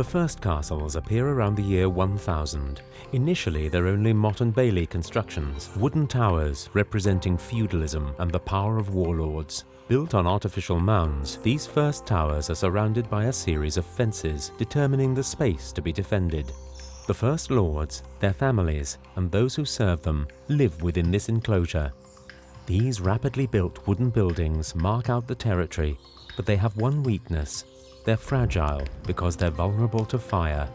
The first castles appear around the year 1000. Initially, they're only motte and bailey constructions, wooden towers representing feudalism and the power of warlords. Built on artificial mounds, these first towers are surrounded by a series of fences, determining the space to be defended. The first lords, their families, and those who serve them live within this enclosure. These rapidly built wooden buildings mark out the territory, but they have one weakness. They're fragile because they're vulnerable to fire.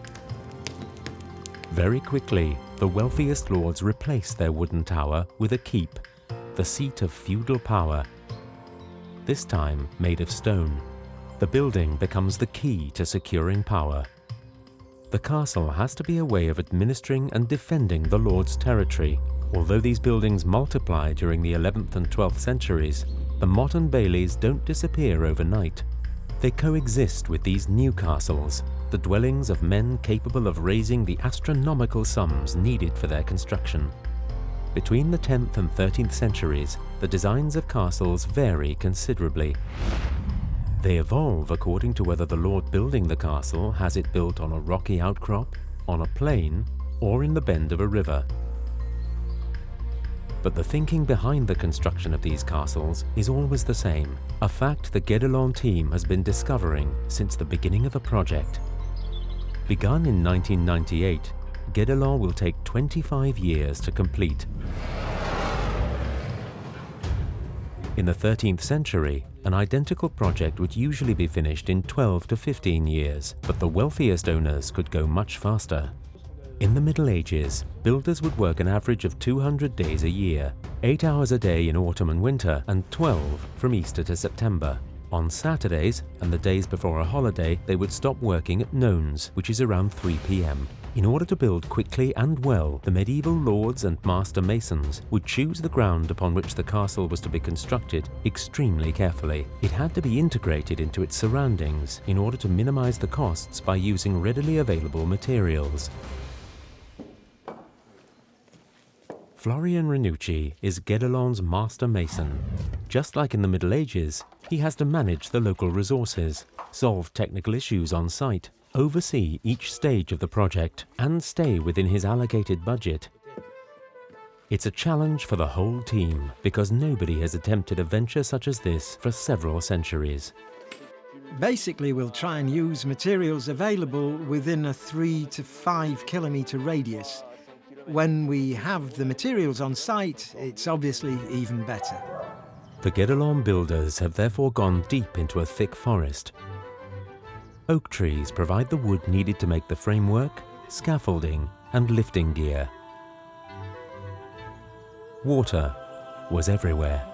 Very quickly, the wealthiest lords replace their wooden tower with a keep, the seat of feudal power. This time made of stone. The building becomes the key to securing power. The castle has to be a way of administering and defending the lord's territory. Although these buildings multiply during the 11th and 12th centuries, the motte and baileys don't disappear overnight. They coexist with these new castles, the dwellings of men capable of raising the astronomical sums needed for their construction. Between the 10th and 13th centuries, the designs of castles vary considerably. They evolve according to whether the lord building the castle has it built on a rocky outcrop, on a plain, or in the bend of a river. But the thinking behind the construction of these castles is always the same, a fact the Guédelon team has been discovering since the beginning of the project. Begun in 1998, Guédelon will take 25 years to complete. In the 13th century, an identical project would usually be finished in 12 to 15 years, but the wealthiest owners could go much faster. In the Middle Ages, builders would work an average of 200 days a year, 8 hours a day in autumn and winter, and 12 from Easter to September. On Saturdays and the days before a holiday, they would stop working at nones, which is around 3 p.m. In order to build quickly and well, the medieval lords and master masons would choose the ground upon which the castle was to be constructed extremely carefully. It had to be integrated into its surroundings in order to minimize the costs by using readily available materials. Florian Ranucci is Guédelon's master mason. Just like in the Middle Ages, he has to manage the local resources, solve technical issues on site, oversee each stage of the project, and stay within his allocated budget. It's a challenge for the whole team because nobody has attempted a venture such as this for several centuries. Basically, we'll try and use materials available within a 3 to 5 kilometre radius. When we have the materials on site, it's obviously even better. The Guédelon builders have therefore gone deep into a thick forest. Oak trees provide the wood needed to make the framework, scaffolding, and lifting gear. Water was everywhere.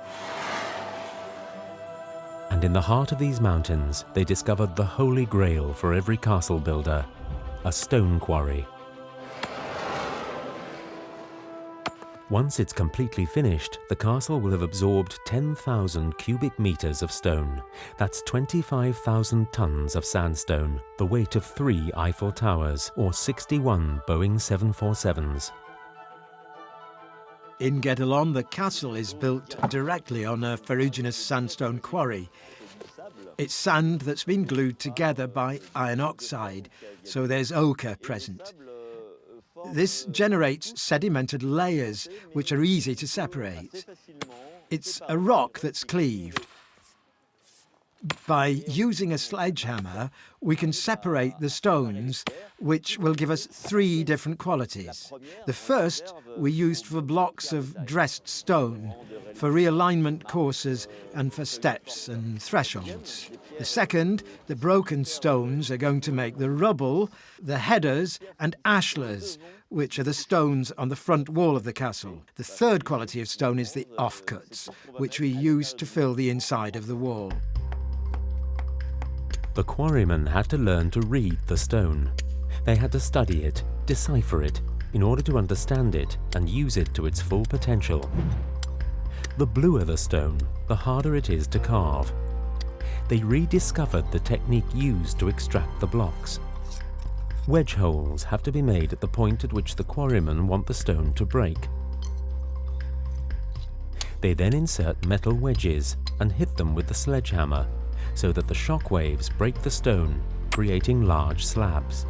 And in the heart of these mountains, they discovered the holy grail for every castle builder, a stone quarry. Once it's completely finished, the castle will have absorbed 10,000 cubic meters of stone. That's 25,000 tons of sandstone, the weight of 3 Eiffel Towers or 61 Boeing 747s. In Guédelon, the castle is built directly on a ferruginous sandstone quarry. It's sand that's been glued together by iron oxide, so there's ochre present. This generates sedimented layers, which are easy to separate. It's a rock that's cleaved. By using a sledgehammer, we can separate the stones, which will give us 3 different qualities. The first we used for blocks of dressed stone, for realignment courses and for steps and thresholds. The second, the broken stones are going to make the rubble, the headers and ashlars, which are the stones on the front wall of the castle. The third quality of stone is the offcuts, which we use to fill the inside of the wall. The quarrymen had to learn to read the stone. They had to study it, decipher it, in order to understand it and use it to its full potential. The bluer the stone, the harder it is to carve. They rediscovered the technique used to extract the blocks. Wedge holes have to be made at the point at which the quarrymen want the stone to break. They then insert metal wedges and hit them with the sledgehammer, so that the shock waves break the stone creating large slabs.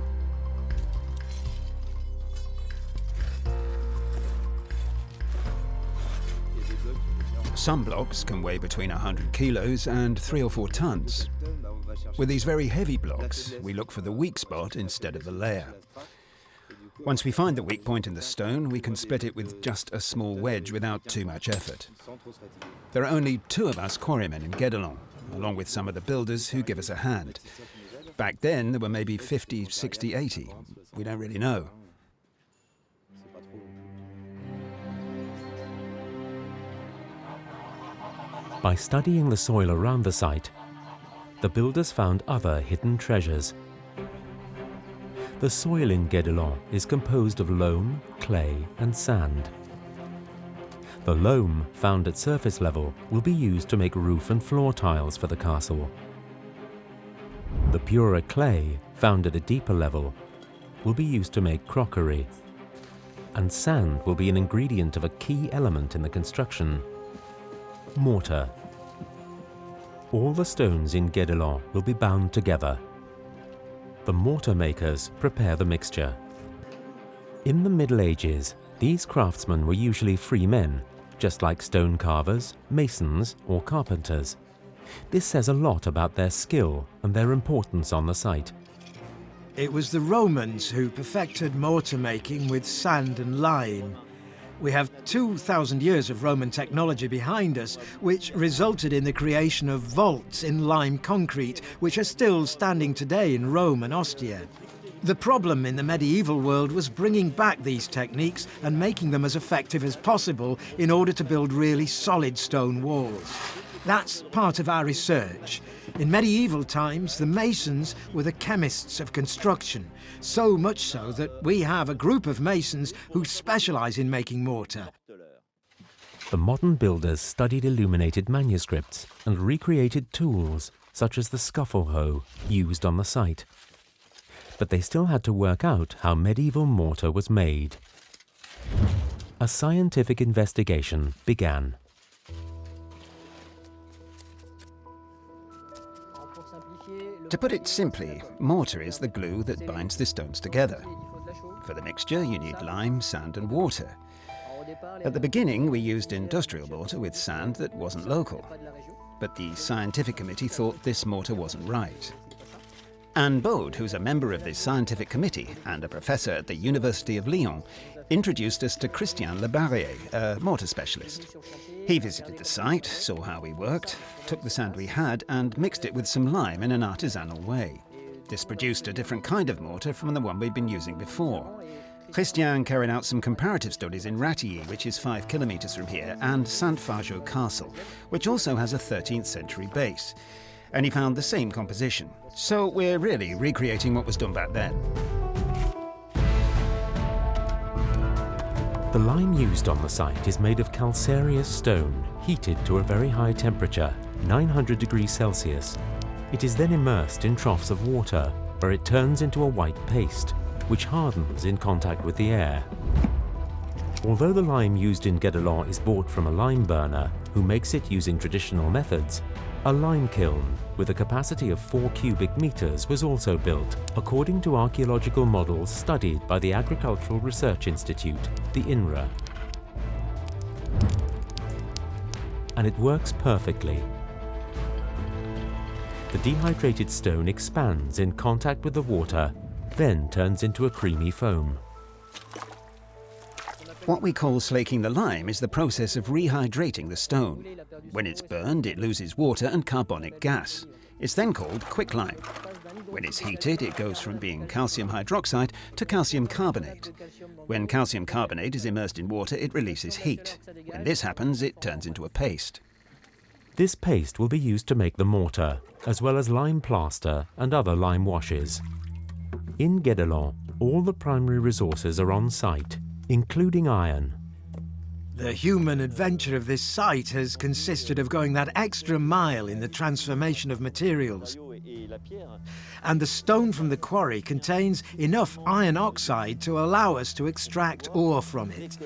Some blocks can weigh between 100 kilos and 3 or 4 tons. With these very heavy blocks, we look for the weak spot instead of the layer. Once we find the weak point in the stone, we can split it with just a small wedge without too much effort. There are only 2 of us quarrymen in Guédelon, along with some of the builders who give us a hand. Back then, there were maybe 50, 60, 80. We don't really know. By studying the soil around the site, the builders found other hidden treasures. The soil in Guédelon is composed of loam, clay, and sand. The loam found at surface level will be used to make roof and floor tiles for the castle. The purer clay found at a deeper level will be used to make crockery. And sand will be an ingredient of a key element in the construction: mortar. All the stones in Guédelon will be bound together. The mortar makers prepare the mixture. In the Middle Ages, these craftsmen were usually free men, just like stone carvers, masons, or carpenters. This says a lot about their skill and their importance on the site. It was the Romans who perfected mortar making with sand and lime. We have 2,000 years of Roman technology behind us, which resulted in the creation of vaults in lime concrete, which are still standing today in Rome and Ostia. The problem in the medieval world was bringing back these techniques and making them as effective as possible in order to build really solid stone walls. That's part of our research. In medieval times, the masons were the chemists of construction, so much so that we have a group of masons who specialize in making mortar. The modern builders studied illuminated manuscripts and recreated tools, such as the scuffle hoe used on the site. But they still had to work out how medieval mortar was made. A scientific investigation began. To put it simply, mortar is the glue that binds the stones together. For the mixture, you need lime, sand, and water. At the beginning, we used industrial mortar with sand that wasn't local. But the scientific committee thought this mortar wasn't right. Anne Bode, who's a member of this scientific committee and a professor at the University of Lyon, introduced us to Christian Le Barrier, a mortar specialist. He visited the site, saw how we worked, took the sand we had and mixed it with some lime in an artisanal way. This produced a different kind of mortar from the one we'd been using before. Christian carried out some comparative studies in Ratilly, which is 5 kilometers from here, and Saint-Fargeau Castle, which also has a 13th century base. And he found the same composition. So we're really recreating what was done back then. The lime used on the site is made of calcareous stone, heated to a very high temperature, 900 degrees Celsius. It is then immersed in troughs of water, where it turns into a white paste, which hardens in contact with the air. Although the lime used in Guédelon is bought from a lime burner, who makes it using traditional methods, a lime kiln with a capacity of 4 cubic meters was also built, according to archaeological models studied by the Agricultural Research Institute, the INRA. And it works perfectly. The dehydrated stone expands in contact with the water, then turns into a creamy foam. What we call slaking the lime is the process of rehydrating the stone. When it's burned, it loses water and carbonic gas. It's then called quicklime. When it's heated, it goes from being calcium hydroxide to calcium carbonate. When calcium carbonate is immersed in water, it releases heat. When this happens, it turns into a paste. This paste will be used to make the mortar, as well as lime plaster and other lime washes. In Guédelon, all the primary resources are on site, including iron. The human adventure of this site has consisted of going that extra mile in the transformation of materials. And the stone from the quarry contains enough iron oxide to allow us to extract ore from it.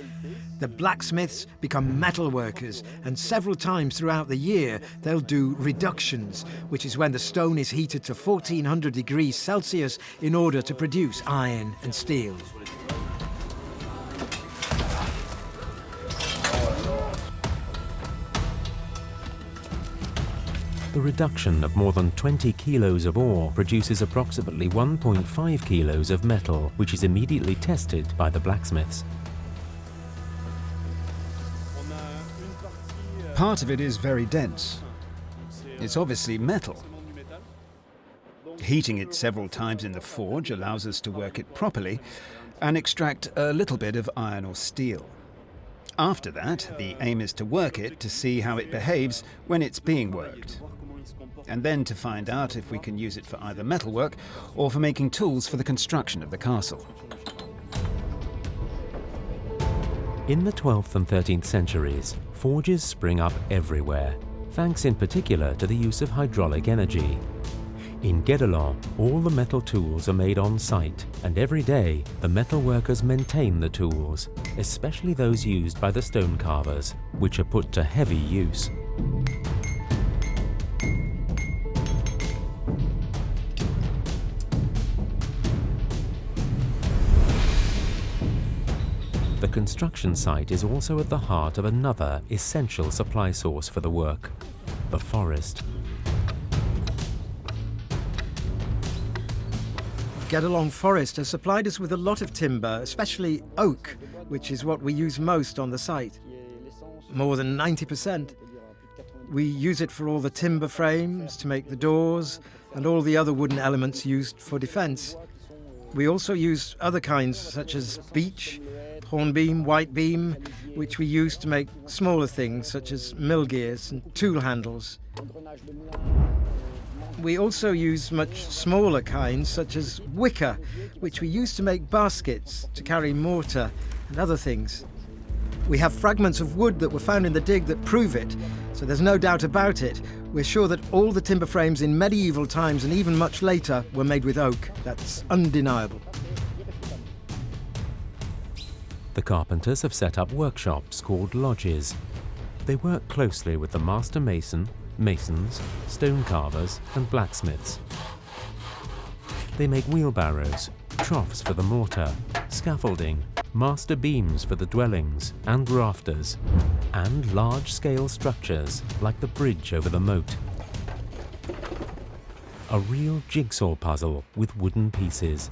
The blacksmiths become metal workers, and several times throughout the year they'll do reductions, which is when the stone is heated to 1400 degrees Celsius in order to produce iron and steel. The reduction of more than 20 kilos of ore produces approximately 1.5 kilos of metal, which is immediately tested by the blacksmiths. Part of it is very dense. It's obviously metal. Heating it several times in the forge allows us to work it properly and extract a little bit of iron or steel. After that, the aim is to work it to see how it behaves when it's being worked, and then to find out if we can use it for either metalwork or for making tools for the construction of the castle. In the 12th and 13th centuries, forges spring up everywhere, thanks in particular to the use of hydraulic energy. In Guédelon, all the metal tools are made on site, and every day the metal workers maintain the tools, especially those used by the stone carvers, which are put to heavy use. The construction site is also at the heart of another essential supply source for the work, the forest. Guédelon Forest has supplied us with a lot of timber, especially oak, which is what we use most on the site. More than 90%. We use it for all the timber frames, to make the doors, and all the other wooden elements used for defence. We also use other kinds such as beech, hornbeam, white beam, which we use to make smaller things such as mill gears and tool handles. We also use much smaller kinds such as wicker, which we use to make baskets to carry mortar and other things. We have fragments of wood that were found in the dig that prove it, so there's no doubt about it. We're sure that all the timber frames in medieval times and even much later were made with oak. That's undeniable. The carpenters have set up workshops called lodges. They work closely with the master mason, masons, stone carvers and blacksmiths. They make wheelbarrows, troughs for the mortar, scaffolding, master beams for the dwellings and rafters, and large-scale structures like the bridge over the moat. A real jigsaw puzzle with wooden pieces.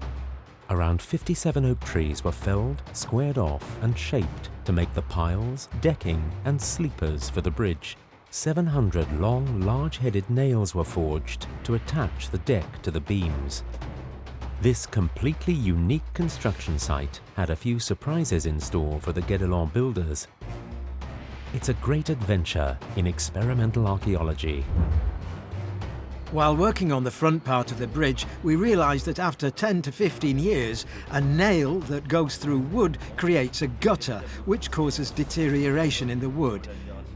Around 57 oak trees were felled, squared off and shaped to make the piles, decking and sleepers for the bridge. 700 long, large-headed nails were forged to attach the deck to the beams. This completely unique construction site had a few surprises in store for the Guédelon builders. It's a great adventure in experimental archaeology. While working on the front part of the bridge, we realised that after 10 to 15 years, a nail that goes through wood creates a gutter, which causes deterioration in the wood.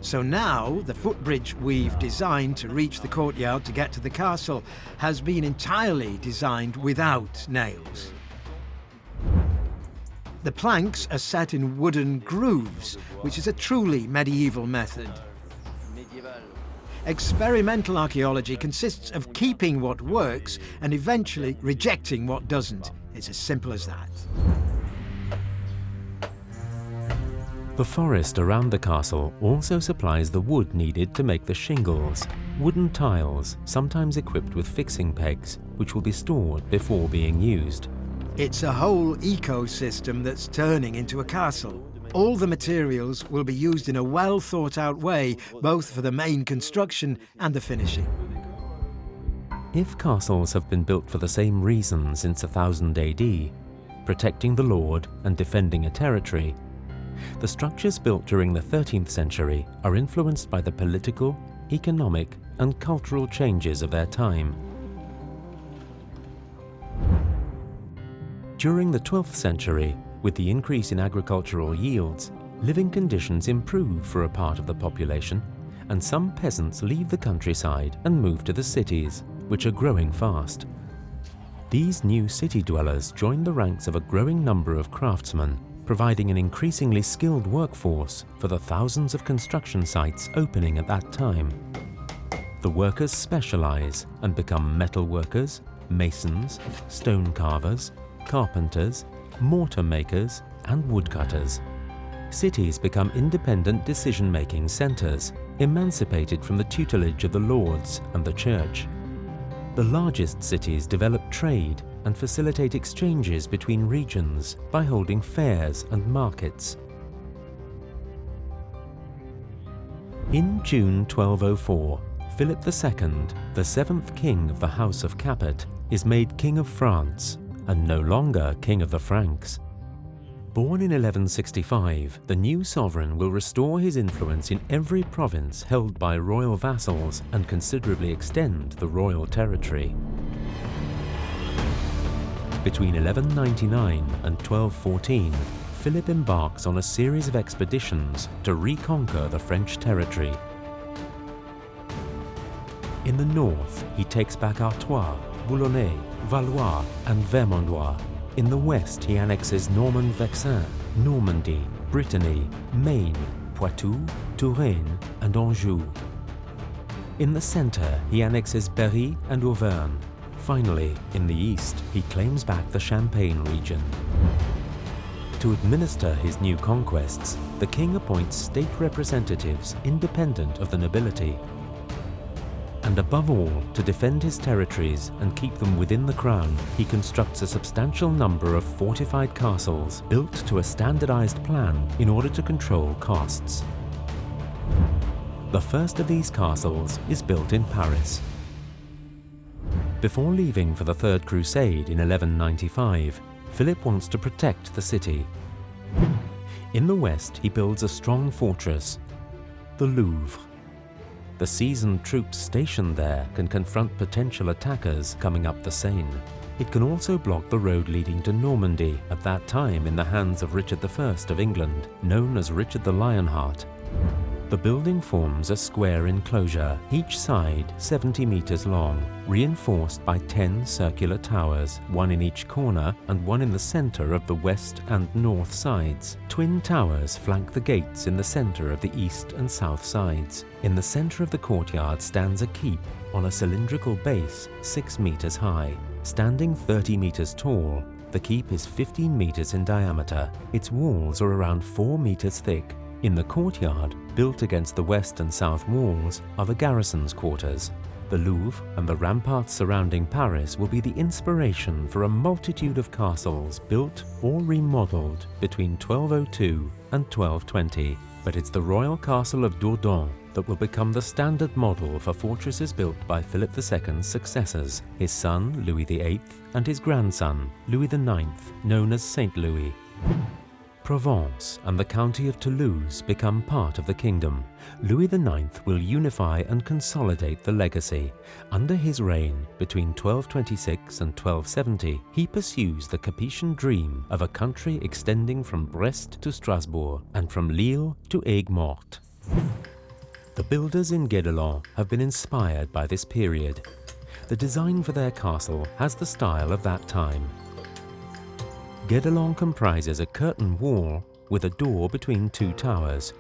So now, the footbridge we've designed to reach the courtyard to get to the castle has been entirely designed without nails. The planks are set in wooden grooves, which is a truly medieval method. Experimental archaeology consists of keeping what works and eventually rejecting what doesn't. It's as simple as that. The forest around the castle also supplies the wood needed to make the shingles, wooden tiles, sometimes equipped with fixing pegs, which will be stored before being used. It's a whole ecosystem that's turning into a castle. All the materials will be used in a well-thought-out way, both for the main construction and the finishing. If castles have been built for the same reason since 1000 AD, protecting the lord and defending a territory, the structures built during the 13th century are influenced by the political, economic, and cultural changes of their time. During the 12th century, with the increase in agricultural yields, living conditions improve for a part of the population, and some peasants leave the countryside and move to the cities. which are growing fast. These new city dwellers join the ranks of a growing number of craftsmen, providing an increasingly skilled workforce for the thousands of construction sites opening at that time. The workers specialize and become metal workers, masons, stone carvers, carpenters, mortar makers, and woodcutters. Cities become independent decision-making centers, emancipated from the tutelage of the lords and the church. The largest cities develop trade and facilitate exchanges between regions by holding fairs and markets. In June 1204, Philip II, the seventh king of the House of Capet, is made King of France and no longer King of the Franks. Born in 1165, the new sovereign will restore his influence in every province held by royal vassals and considerably extend the royal territory. Between 1199 and 1214, Philip embarks on a series of expeditions to reconquer the French territory. In the north, he takes back Artois, Boulonnais, Valois, and Vermandois. In the west, he annexes Normand-Vexin, Normandy, Brittany, Maine, Poitou, Touraine, and Anjou. In the center, he annexes Berry and Auvergne. Finally, in the east, he claims back the Champagne region. To administer his new conquests, the king appoints state representatives independent of the nobility. And above all, to defend his territories and keep them within the crown, he constructs a substantial number of fortified castles built to a standardized plan in order to control costs. The first of these castles is built in Paris. Before leaving for the Third Crusade in 1195, Philip wants to protect the city. In the west, he builds a strong fortress, the Louvre. The seasoned troops stationed there can confront potential attackers coming up the Seine. It can also block the road leading to Normandy, at that time in the hands of Richard I of England, known as Richard the Lionheart. The building forms a square enclosure, each side 70 meters long, reinforced by 10 circular towers, one in each corner and one in the center of the west and north sides. Twin towers flank the gates in the center of the east and south sides. In the center of the courtyard stands a keep on a cylindrical base 6 meters high. Standing 30 meters tall, the keep is 15 meters in diameter. Its walls are around 4 meters thick. In the courtyard, built against the west and south walls, are the garrison's quarters. The Louvre and the ramparts surrounding Paris will be the inspiration for a multitude of castles built or remodeled between 1202 and 1220. But it's the royal castle of Dourdan that will become the standard model for fortresses built by Philip II's successors, his son Louis VIII and his grandson Louis IX, known as Saint Louis. Provence and the county of Toulouse become part of the kingdom. Louis IX will unify and consolidate the legacy. Under his reign, between 1226 and 1270, he pursues the Capetian dream of a country extending from Brest to Strasbourg and from Lille to Aigues-Mortes. The builders in Guédelon have been inspired by this period. The design for their castle has the style of that time. Guédelon comprises a curtain wall with a door between two towers,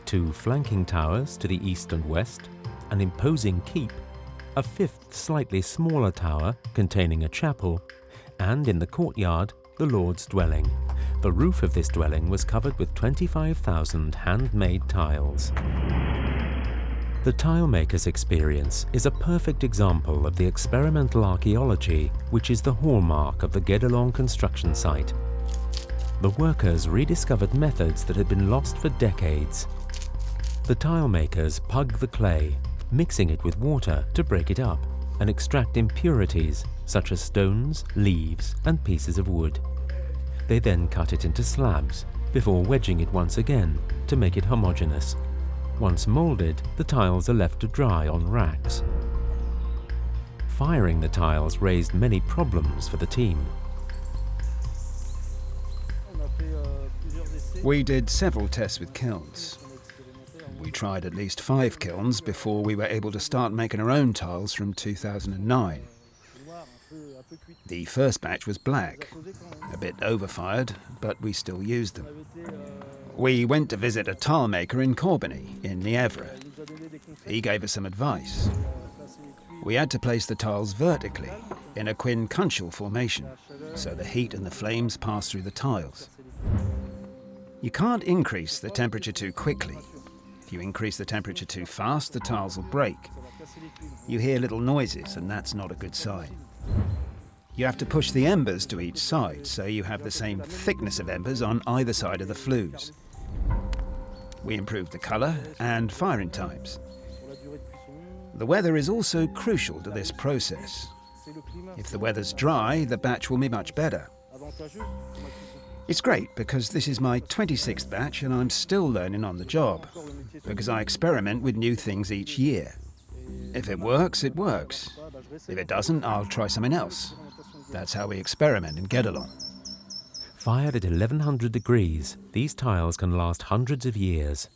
two flanking towers to the east and west, an imposing keep, a fifth slightly smaller tower containing a chapel, and in the courtyard, the Lord's dwelling. The roof of this dwelling was covered with 25,000 handmade tiles. The tilemaker's experience is a perfect example of the experimental archaeology which is the hallmark of the Guédelon construction site. The workers rediscovered methods that had been lost for decades. The tilemakers pug the clay, mixing it with water to break it up and extract impurities such as stones, leaves, and pieces of wood. They then cut it into slabs before wedging it once again to make it homogeneous. Once molded, the tiles are left to dry on racks. Firing the tiles raised many problems for the team. We did several tests with kilns. We tried at least 5 kilns before we were able to start making our own tiles from 2009. The first batch was black, a bit overfired, but we still used them. We went to visit a tile maker in Corbeny, in Nièvre. He gave us some advice. We had to place the tiles vertically, in a quincuncial formation, so the heat and the flames pass through the tiles. You can't increase the temperature too quickly. If you increase the temperature too fast, the tiles will break. You hear little noises, and that's not a good sign. You have to push the embers to each side, so you have the same thickness of embers on either side of the flues. We improved the colour and firing times. The weather is also crucial to this process. If the weather's dry, the batch will be much better. It's great because this is my 26th batch and I'm still learning on the job, because I experiment with new things each year. If it works, it works. If it doesn't, I'll try something else. That's how we experiment in Guédelon. Fired at 1100 degrees, these tiles can last hundreds of years.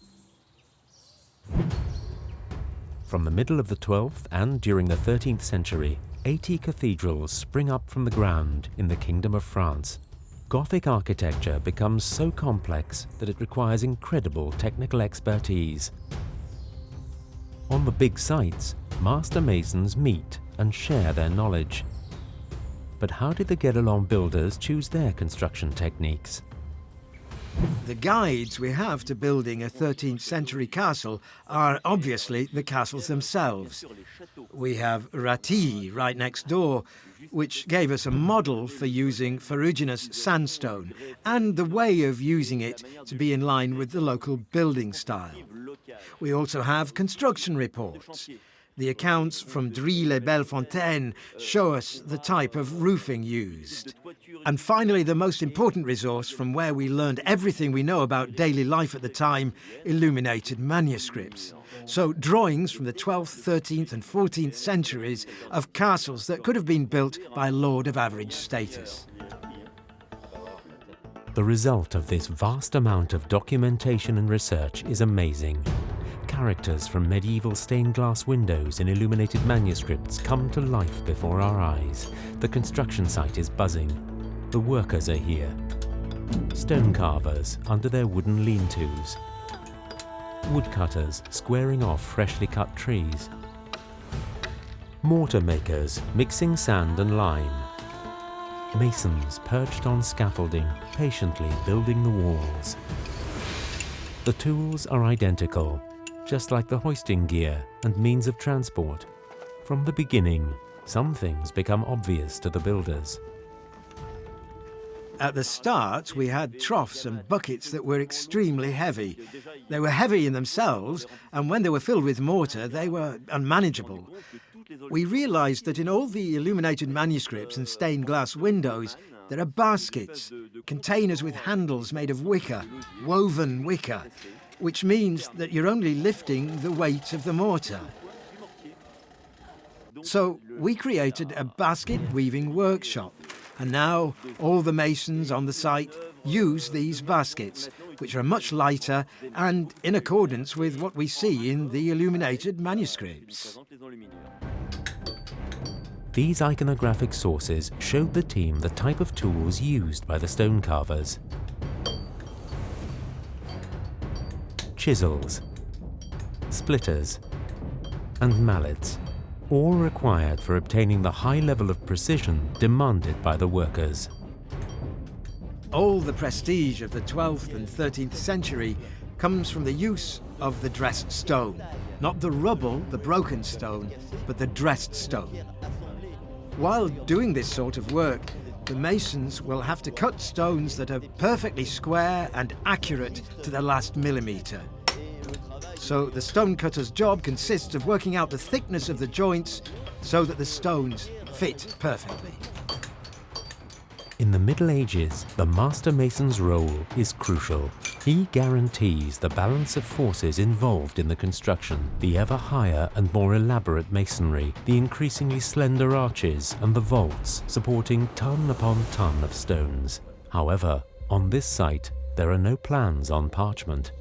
From the middle of the 12th and during the 13th century, 80 cathedrals spring up from the ground in the Kingdom of France. Gothic architecture becomes so complex that it requires incredible technical expertise. On the big sites, master masons meet and share their knowledge. But how did the Guédelon builders choose their construction techniques? The guides we have to building a 13th century castle are obviously the castles themselves. We have Ratilly right next door, which gave us a model for using ferruginous sandstone and the way of using it to be in line with the local building style. We also have construction reports. The accounts from Dry-les-Bellefontaines show us the type of roofing used. And finally, the most important resource from where we learned everything we know about daily life at the time, illuminated manuscripts. So drawings from the 12th, 13th and 14th centuries of castles that could have been built by a lord of average status. The result of this vast amount of documentation and research is amazing. Characters from medieval stained glass windows in illuminated manuscripts come to life before our eyes. The construction site is buzzing. The workers are here. Stone carvers under their wooden lean-tos. Woodcutters squaring off freshly cut trees. Mortar makers mixing sand and lime. Masons perched on scaffolding, patiently building the walls. The tools are identical, just like the hoisting gear and means of transport. From the beginning, some things become obvious to the builders. At the start, we had troughs and buckets that were extremely heavy. They were heavy in themselves, and when they were filled with mortar, they were unmanageable. We realized that in all the illuminated manuscripts and stained glass windows, there are baskets, containers with handles made of wicker, woven wicker, which means that you're only lifting the weight of the mortar. So we created a basket weaving workshop, and now all the masons on the site use these baskets, which are much lighter and in accordance with what we see in the illuminated manuscripts. These iconographic sources showed the team the type of tools used by the stone carvers. Chisels, splitters, and mallets, all required for obtaining the high level of precision demanded by the workers. All the prestige of the 12th and 13th century comes from the use of the dressed stone. Not the rubble, the broken stone, but the dressed stone. While doing this sort of work, the masons will have to cut stones that are perfectly square and accurate to the last millimetre. So the stonecutter's job consists of working out the thickness of the joints so that the stones fit perfectly. In the Middle Ages, the master mason's role is crucial. He guarantees the balance of forces involved in the construction, the ever higher and more elaborate masonry, the increasingly slender arches and the vaults supporting ton upon ton of stones. However, on this site, there are no plans on parchment.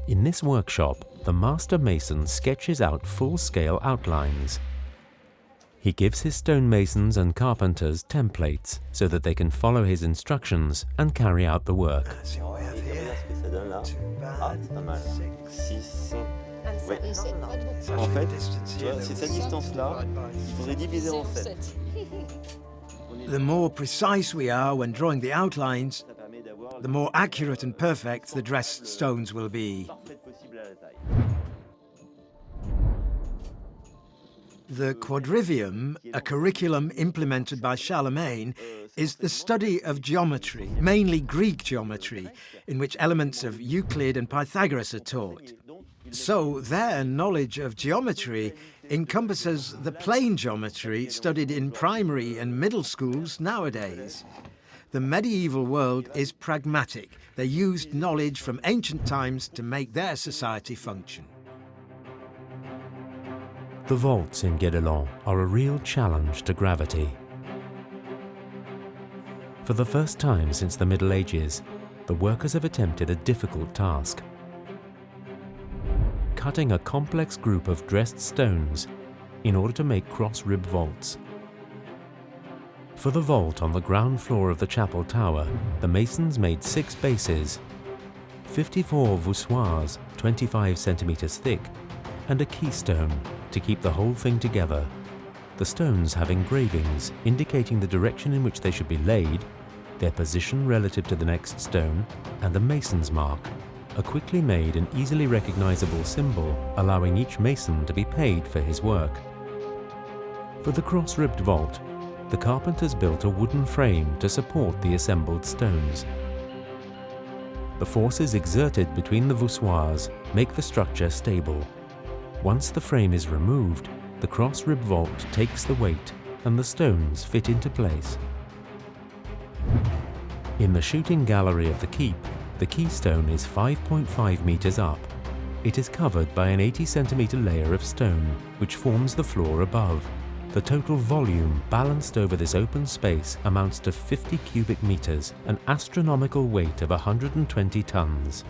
In this workshop, the master mason sketches out full-scale outlines. He gives his stonemasons and carpenters templates so that they can follow his instructions and carry out the work. See what we have here. En fait, c'est cette distance-là, il faudrait diviser en 7. The more precise we are when drawing the outlines, the more accurate and perfect the dressed stones will be. The quadrivium, a curriculum implemented by Charlemagne, is the study of geometry, mainly Greek geometry, in which elements of Euclid and Pythagoras are taught. So their knowledge of geometry encompasses the plane geometry studied in primary and middle schools nowadays. The medieval world is pragmatic. They used knowledge from ancient times to make their society function. The vaults in Guédelon are a real challenge to gravity. For the first time since the Middle Ages, the workers have attempted a difficult task: cutting a complex group of dressed stones in order to make cross-rib vaults. For the vault on the ground floor of the chapel tower, the masons made 6 bases, 54 voussoirs 25 centimeters thick, and a keystone to keep the whole thing together. The stones have engravings indicating the direction in which they should be laid, their position relative to the next stone, and the mason's mark, a quickly made and easily recognizable symbol allowing each mason to be paid for his work. For the cross-ribbed vault, the carpenters built a wooden frame to support the assembled stones. The forces exerted between the voussoirs make the structure stable. Once the frame is removed, the cross-rib vault takes the weight and the stones fit into place. In the shooting gallery of the keep, the keystone is 5.5 meters up. It is covered by an 80-centimeter layer of stone, which forms the floor above. The total volume balanced over this open space amounts to 50 cubic meters, an astronomical weight of 120 tons.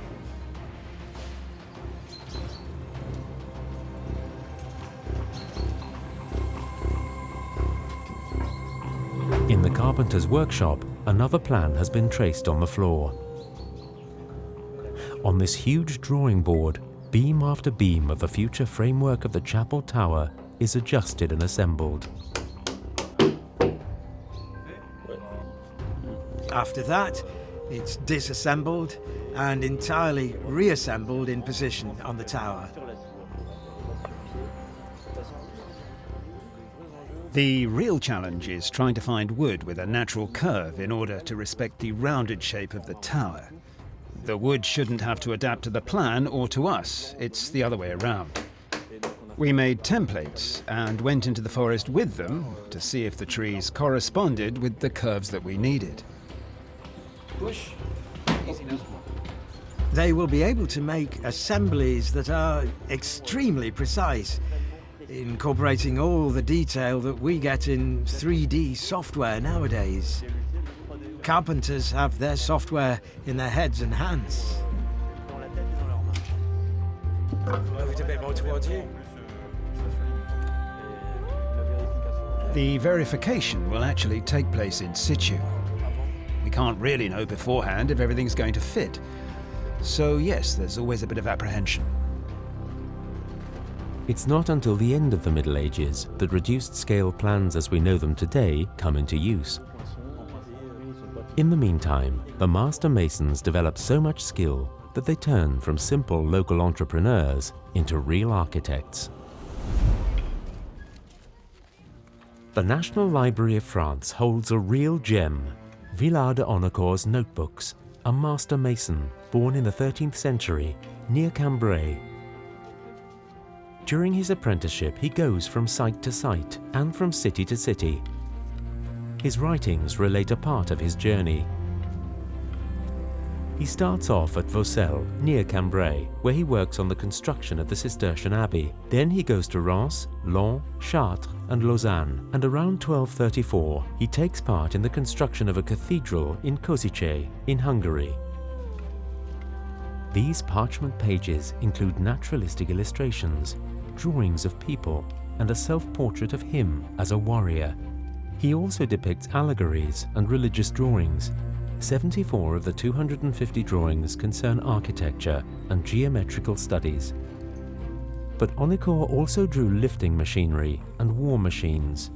In the carpenter's workshop, another plan has been traced on the floor. On this huge drawing board, beam after beam of the future framework of the chapel tower is adjusted and assembled. After that, it's disassembled and entirely reassembled in position on the tower. The real challenge is trying to find wood with a natural curve in order to respect the rounded shape of the tower. The wood shouldn't have to adapt to the plan or to us, it's the other way around. We made templates and went into the forest with them to see if the trees corresponded with the curves that we needed. They will be able to make assemblies that are extremely precise, incorporating all the detail that we get in 3D software nowadays. Carpenters have their software in their heads and hands. Move it a bit more towards you. The verification will actually take place in situ. We can't really know beforehand if everything's going to fit. So yes, there's always a bit of apprehension. It's not until the end of the Middle Ages that reduced-scale plans as we know them today come into use. In the meantime, the master masons developed so much skill that they turn from simple local entrepreneurs into real architects. The National Library of France holds a real gem, Villard de Honnecourt's notebooks, a master mason born in the 13th century near Cambrai. During his apprenticeship, he goes from site to site and from city to city. His writings relate a part of his journey. He starts off at Vaucelles, near Cambrai, where he works on the construction of the Cistercian abbey. Then he goes to Reims, Laon, Chartres and Lausanne, and around 1234 he takes part in the construction of a cathedral in Košice, in Hungary. These parchment pages include naturalistic illustrations, drawings of people, and a self-portrait of him as a warrior. He also depicts allegories and religious drawings. 74 of the 250 drawings concern architecture and geometrical studies. But Honnecor also drew lifting machinery and war machines,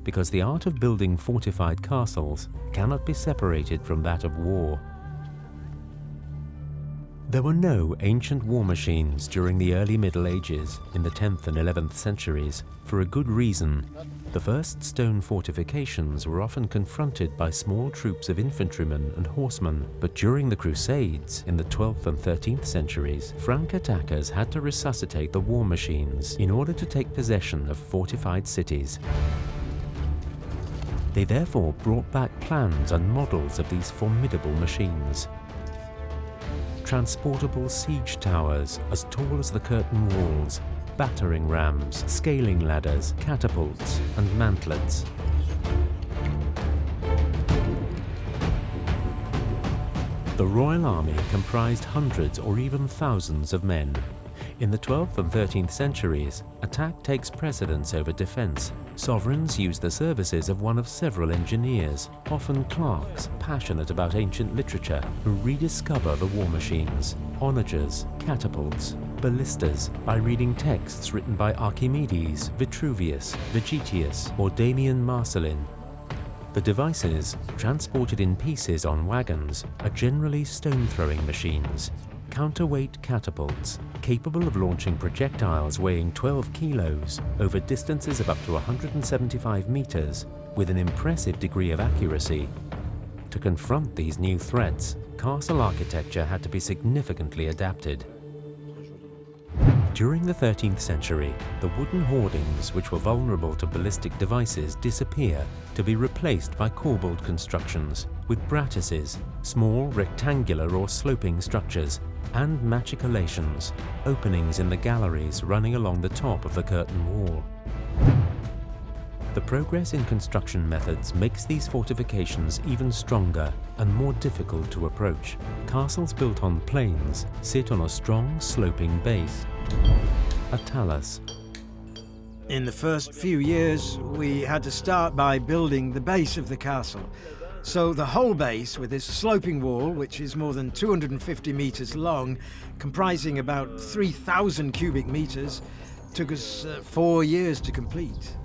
because the art of building fortified castles cannot be separated from that of war. There were no ancient war machines during the early Middle Ages in the 10th and 11th centuries, for a good reason. The first stone fortifications were often confronted by small troops of infantrymen and horsemen, but during the Crusades in the 12th and 13th centuries, Frank attackers had to resuscitate the war machines in order to take possession of fortified cities. They therefore brought back plans and models of these formidable machines. Transportable siege towers as tall as the curtain walls, battering rams, scaling ladders, catapults, and mantlets. The Royal Army comprised hundreds or even thousands of men. In the 12th and 13th centuries, attack takes precedence over defense. Sovereigns use the services of one of several engineers, often clerks passionate about ancient literature, who rediscover the war machines, onagers, catapults, ballistas, by reading texts written by Archimedes, Vitruvius, Vegetius, or Damian Marcellin. The devices, transported in pieces on wagons, are generally stone-throwing machines, counterweight catapults, capable of launching projectiles weighing 12 kilos over distances of up to 175 meters with an impressive degree of accuracy. To confront these new threats, castle architecture had to be significantly adapted. During the 13th century, the wooden hoardings which were vulnerable to ballistic devices disappear, to be replaced by corbelled constructions with brattices, small rectangular or sloping structures, and machicolations, openings in the galleries running along the top of the curtain wall. The progress in construction methods makes these fortifications even stronger and more difficult to approach. Castles built on plains sit on a strong sloping base, a talus. In the first few years, we had to start by building the base of the castle. So the whole base, with this sloping wall, which is more than 250 meters long, comprising about 3,000 cubic meters, took us 4 years to complete.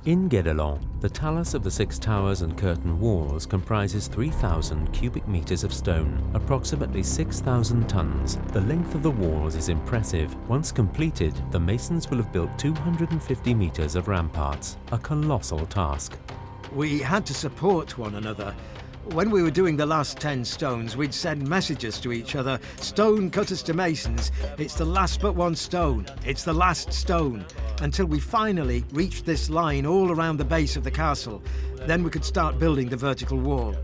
In Guédelon, the talus of the 6 towers and curtain walls comprises 3,000 cubic meters of stone, approximately 6,000 tons. The length of the walls is impressive. Once completed, the masons will have built 250 meters of ramparts, a colossal task. We had to support one another. When we were doing the last 10 stones, we'd send messages to each other. Stone cutters to masons, it's the last but one stone, it's the last stone. Until we finally reached this line all around the base of the castle. Then we could start building the vertical wall.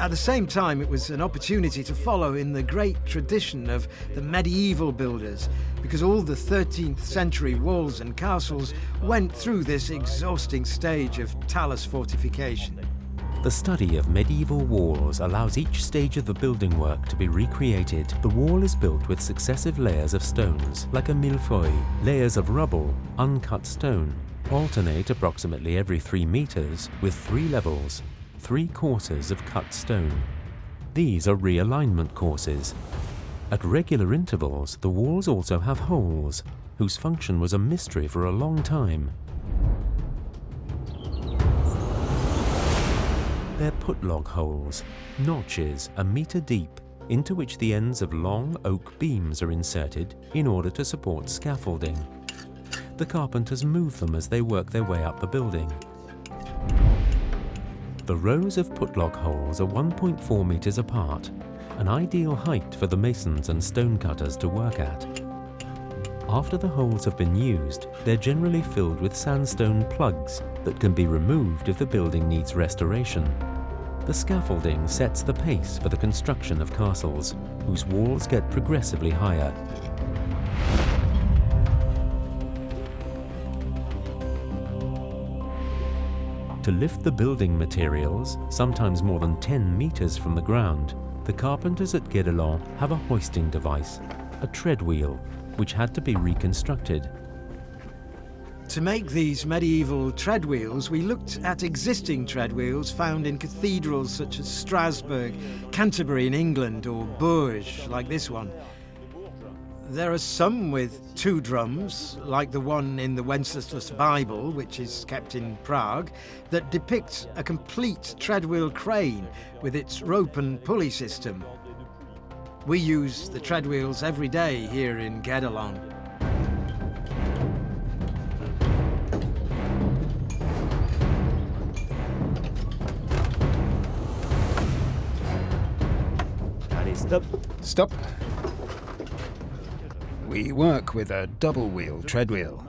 At the same time, it was an opportunity to follow in the great tradition of the medieval builders, because all the 13th century walls and castles went through this exhausting stage of talus fortification. The study of medieval walls allows each stage of the building work to be recreated. The wall is built with successive layers of stones, like a millefeuille. Layers of rubble, uncut stone, alternate approximately every 3 meters with 3 levels, 3 courses of cut stone. These are realignment courses. At regular intervals, the walls also have holes, whose function was a mystery for a long time. They're putlog holes, notches a meter deep, into which the ends of long oak beams are inserted in order to support scaffolding. The carpenters move them as they work their way up the building. The rows of putlog holes are 1.4 meters apart, an ideal height for the masons and stonecutters to work at. After the holes have been used, they're generally filled with sandstone plugs that can be removed if the building needs restoration. The scaffolding sets the pace for the construction of castles, whose walls get progressively higher. To lift the building materials, sometimes more than 10 meters from the ground, The carpenters at Guédelon have a hoisting device, a tread wheel, which had to be reconstructed. To make these medieval tread wheels, we looked at existing tread wheels found in cathedrals such as Strasbourg, Canterbury in England, or Bourges, like this one. There are some with 2 drums, like the one in the Wenceslas Bible, which is kept in Prague, that depict a complete treadwheel crane with its rope and pulley system. We use the tread wheels every day here in Guédelon. Allez, stop. Stop. We work with a double-wheel tread wheel.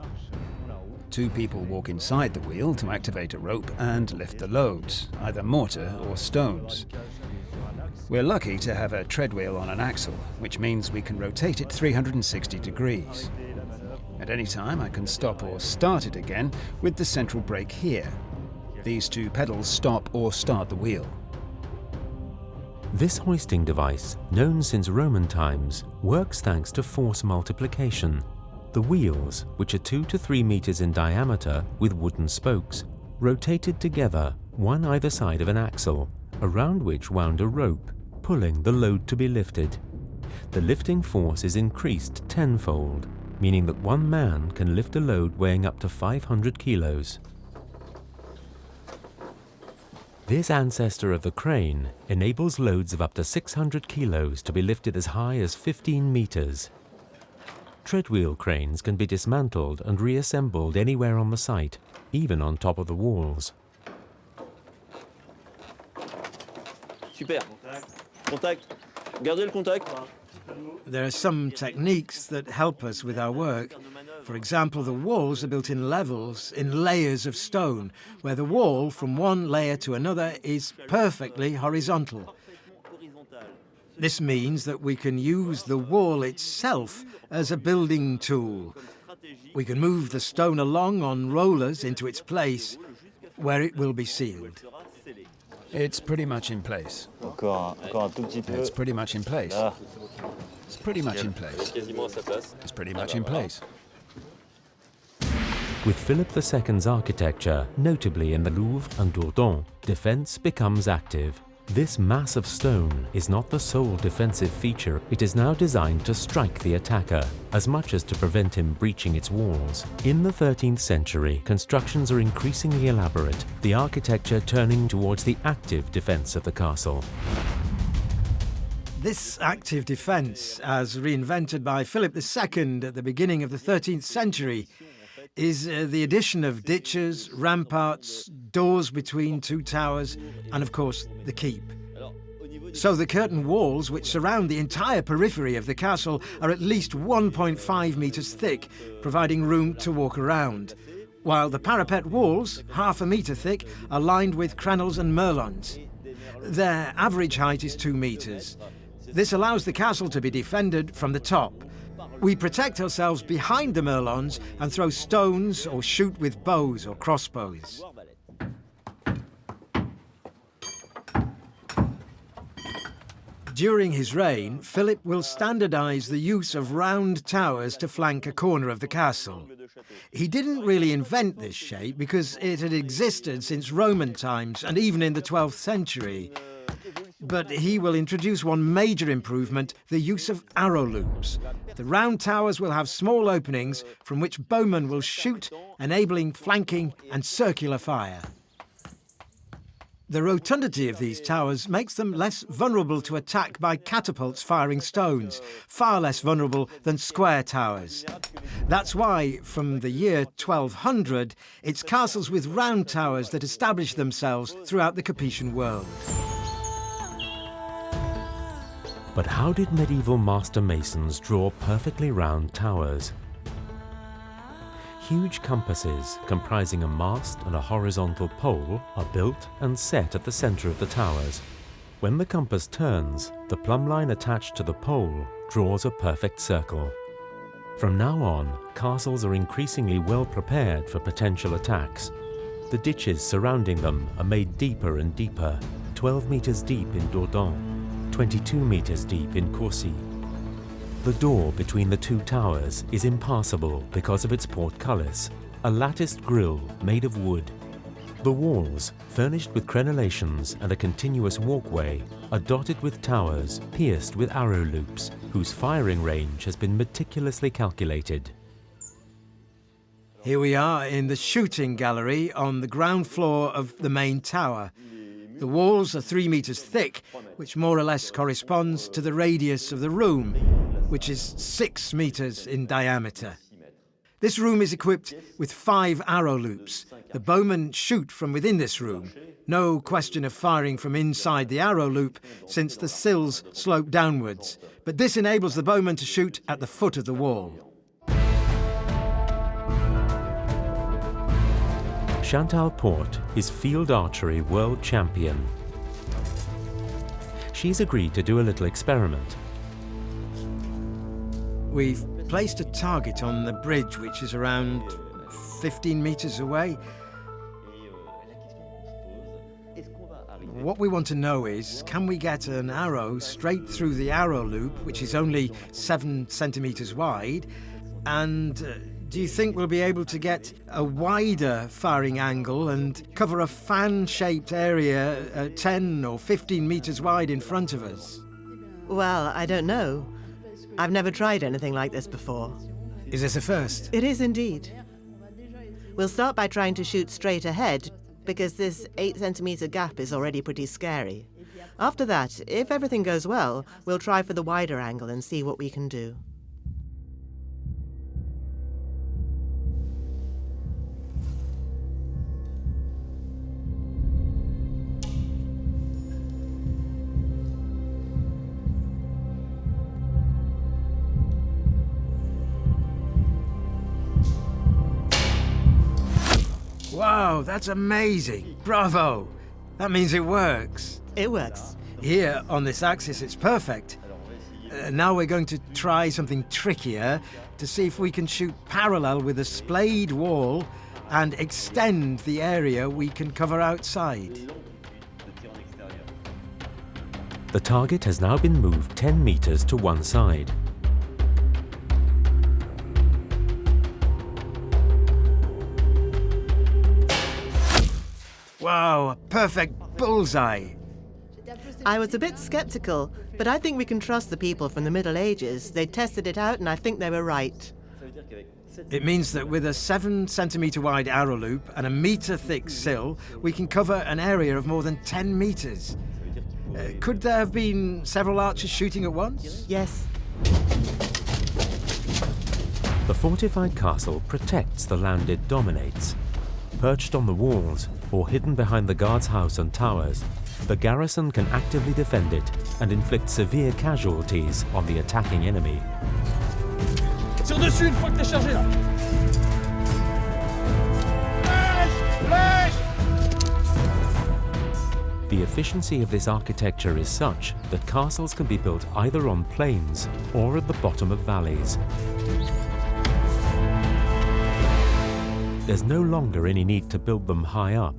2 people walk inside the wheel to activate a rope and lift the loads, either mortar or stones. We're lucky to have a tread wheel on an axle, which means we can rotate it 360 degrees. At any time, I can stop or start it again with the central brake here. These 2 pedals stop or start the wheel. This hoisting device, known since Roman times, works thanks to force multiplication. The wheels, which are 2 to 3 meters in diameter with wooden spokes, rotated together, one either side of an axle, around which wound a rope, pulling the load to be lifted. The lifting force is increased tenfold, meaning that one man can lift a load weighing up to 500 kilos. This ancestor of the crane enables loads of up to 600 kilos to be lifted as high as 15 meters. Treadwheel cranes can be dismantled and reassembled anywhere on the site, even on top of the walls. Super. Contact. Gardez le contact. There are some techniques that help us with our work. For example, the walls are built in levels, in layers of stone, where the wall from one layer to another is perfectly horizontal. This means that we can use the wall itself as a building tool. We can move the stone along on rollers into its place, where it will be sealed. It's pretty much in place. Encore un tout petit peu. It's pretty much in place. Ah. It's pretty much in place. Quasiment à sa place. It's pretty much in place. With Philip II's architecture, notably in the Louvre and Dourdon, defense becomes active. This mass of stone is not the sole defensive feature. It is now designed to strike the attacker, as much as to prevent him breaching its walls. In the 13th century, constructions are increasingly elaborate, the architecture turning towards the active defense of the castle. This active defense, as reinvented by Philip II at the beginning of the 13th century, is the addition of ditches, ramparts, doors between 2 towers, and of course the keep. So the curtain walls, which surround the entire periphery of the castle, are at least 1.5 meters thick, providing room to walk around, while the parapet walls, half a meter thick, are lined with crenels and merlons. Their average height is 2 meters. This allows the castle to be defended from the top. We protect ourselves behind the merlons and throw stones or shoot with bows or crossbows. During his reign, Philip will standardize the use of round towers to flank a corner of the castle. He didn't really invent this shape because it had existed since Roman times and even in the 12th century. But he will introduce one major improvement, the use of arrow loops. The round towers will have small openings from which bowmen will shoot, enabling flanking and circular fire. The rotundity of these towers makes them less vulnerable to attack by catapults firing stones, far less vulnerable than square towers. That's why, from the year 1200, it's castles with round towers that establish themselves throughout the Capetian world. But how did medieval master masons draw perfectly round towers? Huge compasses, comprising a mast and a horizontal pole, are built and set at the center of the towers. When the compass turns, the plumb line attached to the pole draws a perfect circle. From now on, castles are increasingly well prepared for potential attacks. The ditches surrounding them are made deeper and deeper, 12 meters deep in Dourdon, 22 meters deep in Courcy. The door between the two towers is impassable because of its portcullis, a latticed grille made of wood. The walls, furnished with crenellations and a continuous walkway, are dotted with towers pierced with arrow loops, whose firing range has been meticulously calculated. Here we are in the shooting gallery on the ground floor of the main tower. The walls are 3 meters thick, which more or less corresponds to the radius of the room, which is 6 meters in diameter. This room is equipped with 5 arrow loops. The bowmen shoot from within this room. No question of firing from inside the arrow loop, since the sills slope downwards. But this enables the bowmen to shoot at the foot of the wall. Chantal Porte is field archery world champion. She's agreed to do a little experiment. We've placed a target on the bridge, which is around 15 meters away. What we want to know is, can we get an arrow straight through the arrow loop, which is only 7 centimeters wide, and do you think we'll be able to get a wider firing angle and cover a fan-shaped area 10 or 15 meters wide in front of us? Well, I don't know. I've never tried anything like this before. Is this a first? It is indeed. We'll start by trying to shoot straight ahead, because this 8-centimeter gap is already pretty scary. After that, if everything goes well, we'll try for the wider angle and see what we can do. Wow, that's amazing. Bravo. That means it works. It works. Here, on this axis, it's perfect. Now we're going to try something trickier to see if we can shoot parallel with a splayed wall and extend the area we can cover outside. The target has now been moved 10 meters to one side. Wow, a perfect bullseye. I was a bit skeptical, but I think we can trust the people from the Middle Ages. They tested it out and I think they were right. It means that with a 7 centimeter wide arrow loop and a meter thick sill, we can cover an area of more than 10 meters. Could there have been several archers shooting at once? Yes. The fortified castle protects the land it dominates. Perched on the walls or hidden behind the guard's house and towers, the garrison can actively defend it and inflict severe casualties on the attacking enemy. Tire dessus une fois que t'es chargé là. The efficiency of this architecture is such that castles can be built either on plains or at the bottom of valleys. There's no longer any need to build them high up.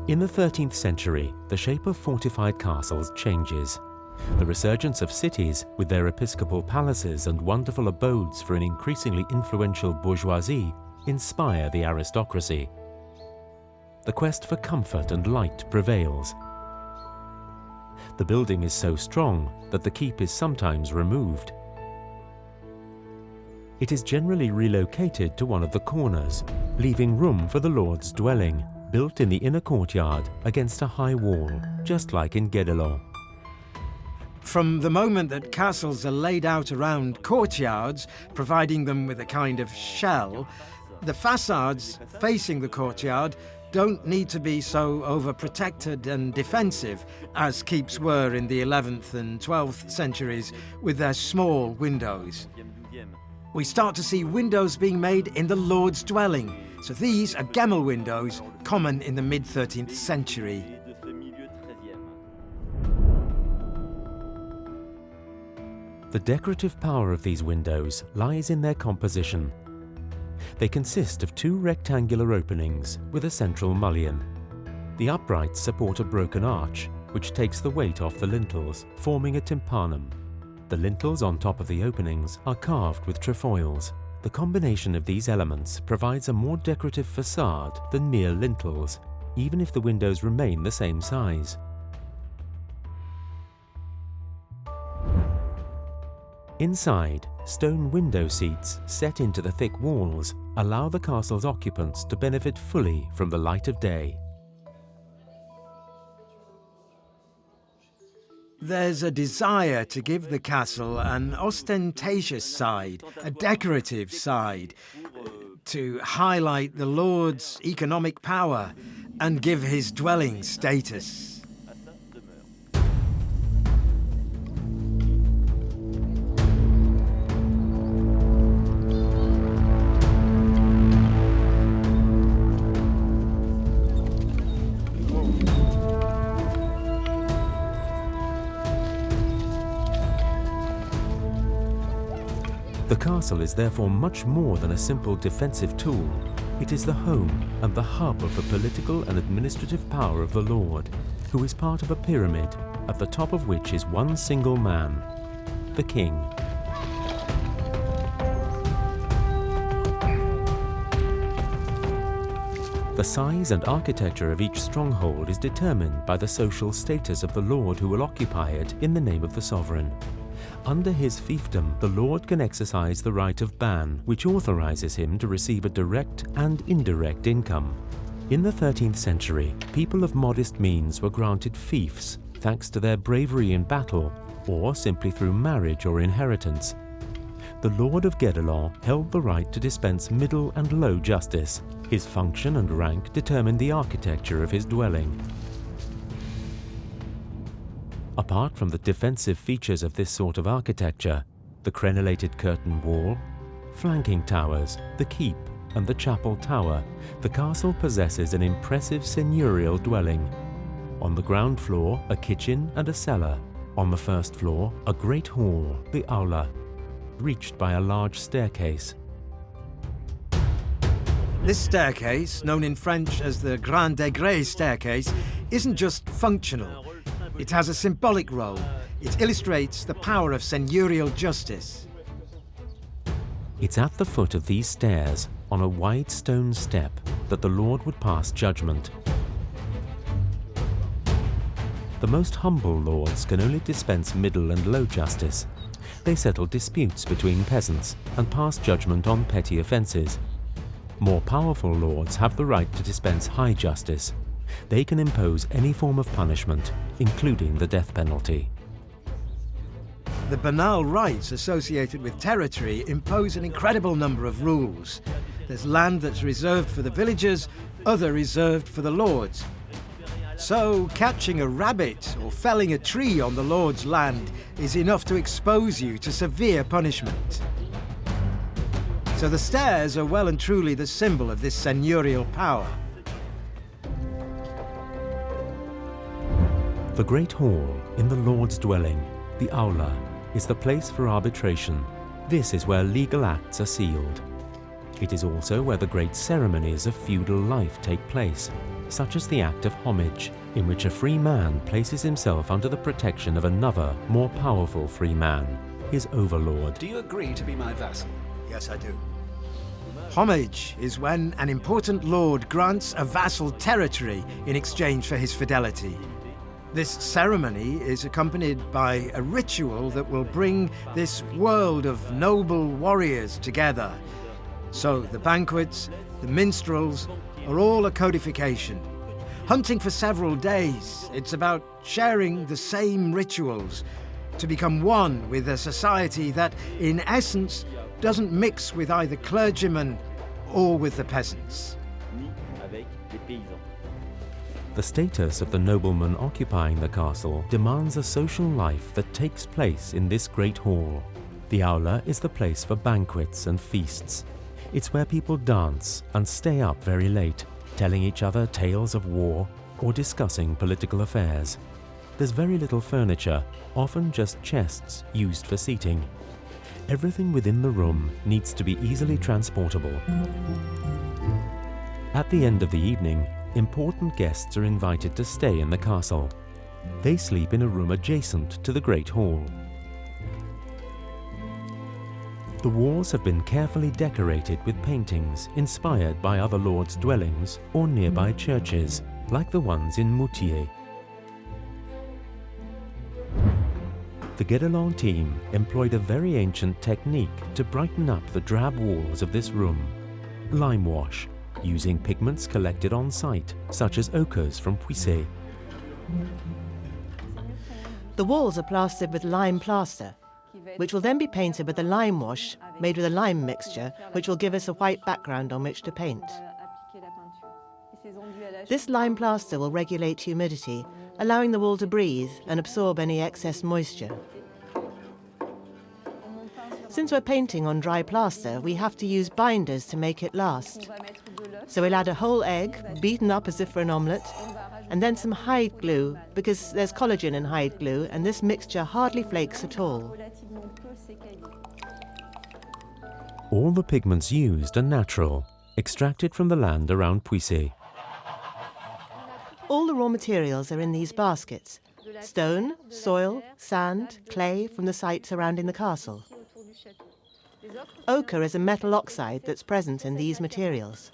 In the 13th century, the shape of fortified castles changes. The resurgence of cities, with their episcopal palaces and wonderful abodes for an increasingly influential bourgeoisie, inspire the aristocracy. The quest for comfort and light prevails. The building is so strong that the keep is sometimes removed. It is generally relocated to one of the corners, leaving room for the lord's dwelling, built in the inner courtyard against a high wall, just like in Guédelon. From the moment that castles are laid out around courtyards, providing them with a kind of shell, the facades facing the courtyard don't need to be so overprotected and defensive as keeps were in the 11th and 12th centuries with their small windows. We start to see windows being made in the lord's dwelling. So these are Gemmel windows, common in the mid-13th century. The decorative power of these windows lies in their composition. They consist of two rectangular openings with a central mullion. The uprights support a broken arch, which takes the weight off the lintels, forming a tympanum. The lintels on top of the openings are carved with trefoils. The combination of these elements provides a more decorative facade than mere lintels, even if the windows remain the same size. Inside, stone window seats set into the thick walls allow the castle's occupants to benefit fully from the light of day. There's a desire to give the castle an ostentatious side, a decorative side, to highlight the Lord's economic power and give his dwelling status. The castle is therefore much more than a simple defensive tool. It is the home and the hub of the political and administrative power of the Lord, who is part of a pyramid, at the top of which is one single man, the king. The size and architecture of each stronghold is determined by the social status of the lord who will occupy it in the name of the sovereign. Under his fiefdom, the lord can exercise the right of ban, which authorizes him to receive a direct and indirect income. In the 13th century, people of modest means were granted fiefs thanks to their bravery in battle, or simply through marriage or inheritance. The Lord of Guédelon held the right to dispense middle and low justice. His function and rank determined the architecture of his dwelling. Apart from the defensive features of this sort of architecture, the crenellated curtain wall, flanking towers, the keep, and the chapel tower, the castle possesses an impressive seigneurial dwelling. On the ground floor, a kitchen and a cellar. On the first floor, a great hall, the aula, reached by a large staircase. This staircase, known in French as the Grand Degré staircase, isn't just functional. It has a symbolic role. It illustrates the power of seigneurial justice. It's at the foot of these stairs, on a wide stone step, that the Lord would pass judgment. The most humble lords can only dispense middle and low justice. They settle disputes between peasants and pass judgment on petty offences. More powerful lords have the right to dispense high justice. They can impose any form of punishment, including the death penalty. The banal rights associated with territory impose an incredible number of rules. There's land that's reserved for the villagers, other reserved for the lords. So catching a rabbit or felling a tree on the lord's land is enough to expose you to severe punishment. So the stairs are well and truly the symbol of this seigneurial power. The great hall in the Lord's dwelling, the aula, is the place for arbitration. This is where legal acts are sealed. It is also where the great ceremonies of feudal life take place, such as the act of homage, in which a free man places himself under the protection of another, more powerful free man, his overlord. Do you agree to be my vassal? Yes, I do. Homage is when an important lord grants a vassal territory in exchange for his fidelity. This ceremony is accompanied by a ritual that will bring this world of noble warriors together. So the banquets, the minstrels, are all a codification. Hunting for several days, it's about sharing the same rituals, to become one with a society that, in essence, doesn't mix with either clergymen or with the peasants. The status of the nobleman occupying the castle demands a social life that takes place in this great hall. The aula is the place for banquets and feasts. It's where people dance and stay up very late, telling each other tales of war or discussing political affairs. There's very little furniture, often just chests used for seating. Everything within the room needs to be easily transportable. At the end of the evening, important guests are invited to stay in the castle. They sleep in a room adjacent to the Great Hall. The walls have been carefully decorated with paintings inspired by other lords' dwellings or nearby churches, like the ones in Moutier. The Guédelon team employed a very ancient technique to brighten up the drab walls of this room: lime wash, using pigments collected on site, such as ochres from Poisson. The walls are plastered with lime plaster, which will then be painted with a lime wash made with a lime mixture, which will give us a white background on which to paint. This lime plaster will regulate humidity, allowing the wall to breathe and absorb any excess moisture. Since we're painting on dry plaster, we have to use binders to make it last. So we'll add a whole egg, beaten up as if for an omelette, and then some hide glue, because there's collagen in hide glue, and this mixture hardly flakes at all. All the pigments used are natural, extracted from the land around Poisson. All the raw materials are in these baskets: stone, soil, sand, clay from the site surrounding the castle. Ochre is a metal oxide that's present in these materials.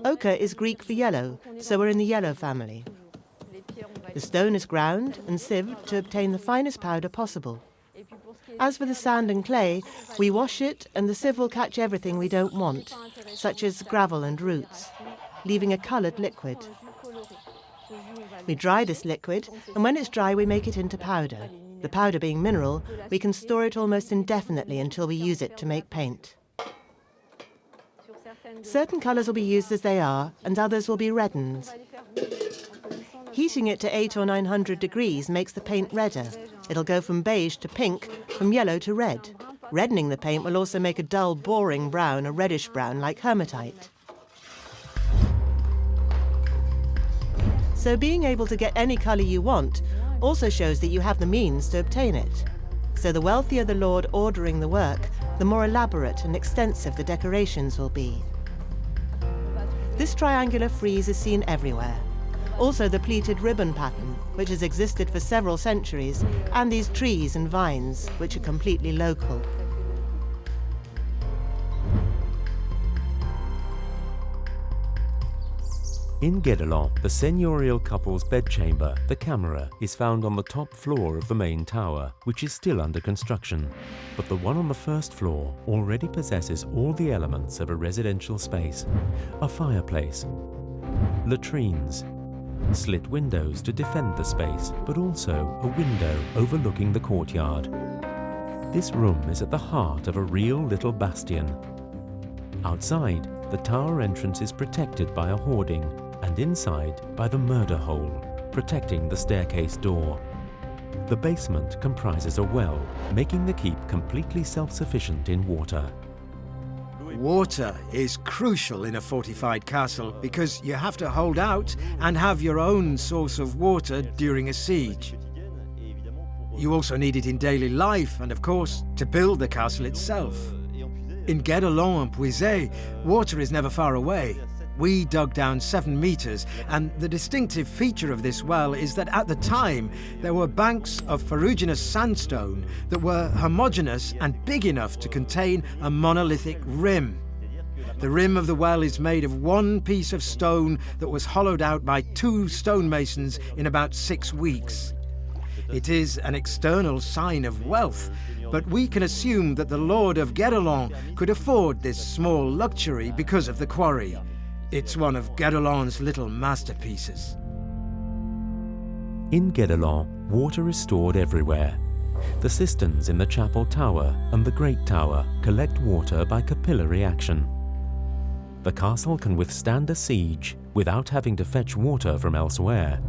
Ochre is Greek for yellow, so we're in the yellow family. The stone is ground and sieved to obtain the finest powder possible. As for the sand and clay, we wash it and the sieve will catch everything we don't want, such as gravel and roots, leaving a coloured liquid. We dry this liquid, and when it's dry we make it into powder. The powder being mineral, we can store it almost indefinitely until we use it to make paint. Certain colours will be used as they are, and others will be reddened. Heating it to 800 or 900 degrees makes the paint redder. It'll go from beige to pink, from yellow to red. Reddening the paint will also make a dull, boring brown, a reddish brown like hematite. So being able to get any colour you want also shows that you have the means to obtain it. So the wealthier the lord ordering the work, the more elaborate and extensive the decorations will be. This triangular frieze is seen everywhere. Also the pleated ribbon pattern, which has existed for several centuries, and these trees and vines, which are completely local. In Guédelon, the seigneurial couple's bedchamber, the camera, is found on the top floor of the main tower, which is still under construction. But the one on the first floor already possesses all the elements of a residential space: a fireplace, latrines, slit windows to defend the space, but also a window overlooking the courtyard. This room is at the heart of a real little bastion. Outside, the tower entrance is protected by a hoarding, and inside by the murder hole, protecting the staircase door. The basement comprises a well, making the keep completely self-sufficient in water. Water is crucial in a fortified castle because you have to hold out and have your own source of water during a siege. You also need it in daily life and, of course, to build the castle itself. In Guédelon and Poisson, water is never far away. We dug down 7 meters, and the distinctive feature of this well is that at the time there were banks of ferruginous sandstone that were homogeneous and big enough to contain a monolithic rim. The rim of the well is made of one piece of stone that was hollowed out by 2 stonemasons in about 6 weeks. It is an external sign of wealth, but we can assume that the Lord of Guédelon could afford this small luxury because of the quarry. It's one of Guédelon's little masterpieces. In Guédelon, water is stored everywhere. The cisterns in the chapel tower and the great tower collect water by capillary action. The castle can withstand a siege without having to fetch water from elsewhere.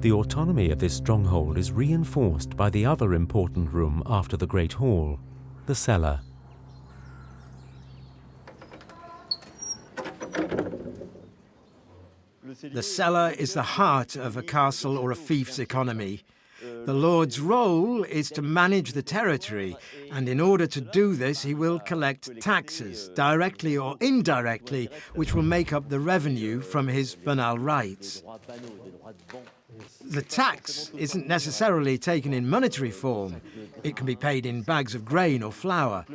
The autonomy of this stronghold is reinforced by the other important room after the Great Hall, the cellar. The cellar is the heart of a castle or a fief's economy. The Lord's role is to manage the territory, and in order to do this, he will collect taxes, directly or indirectly, which will make up the revenue from his banal rights. The tax isn't necessarily taken in monetary form. It can be paid in bags of grain or flour.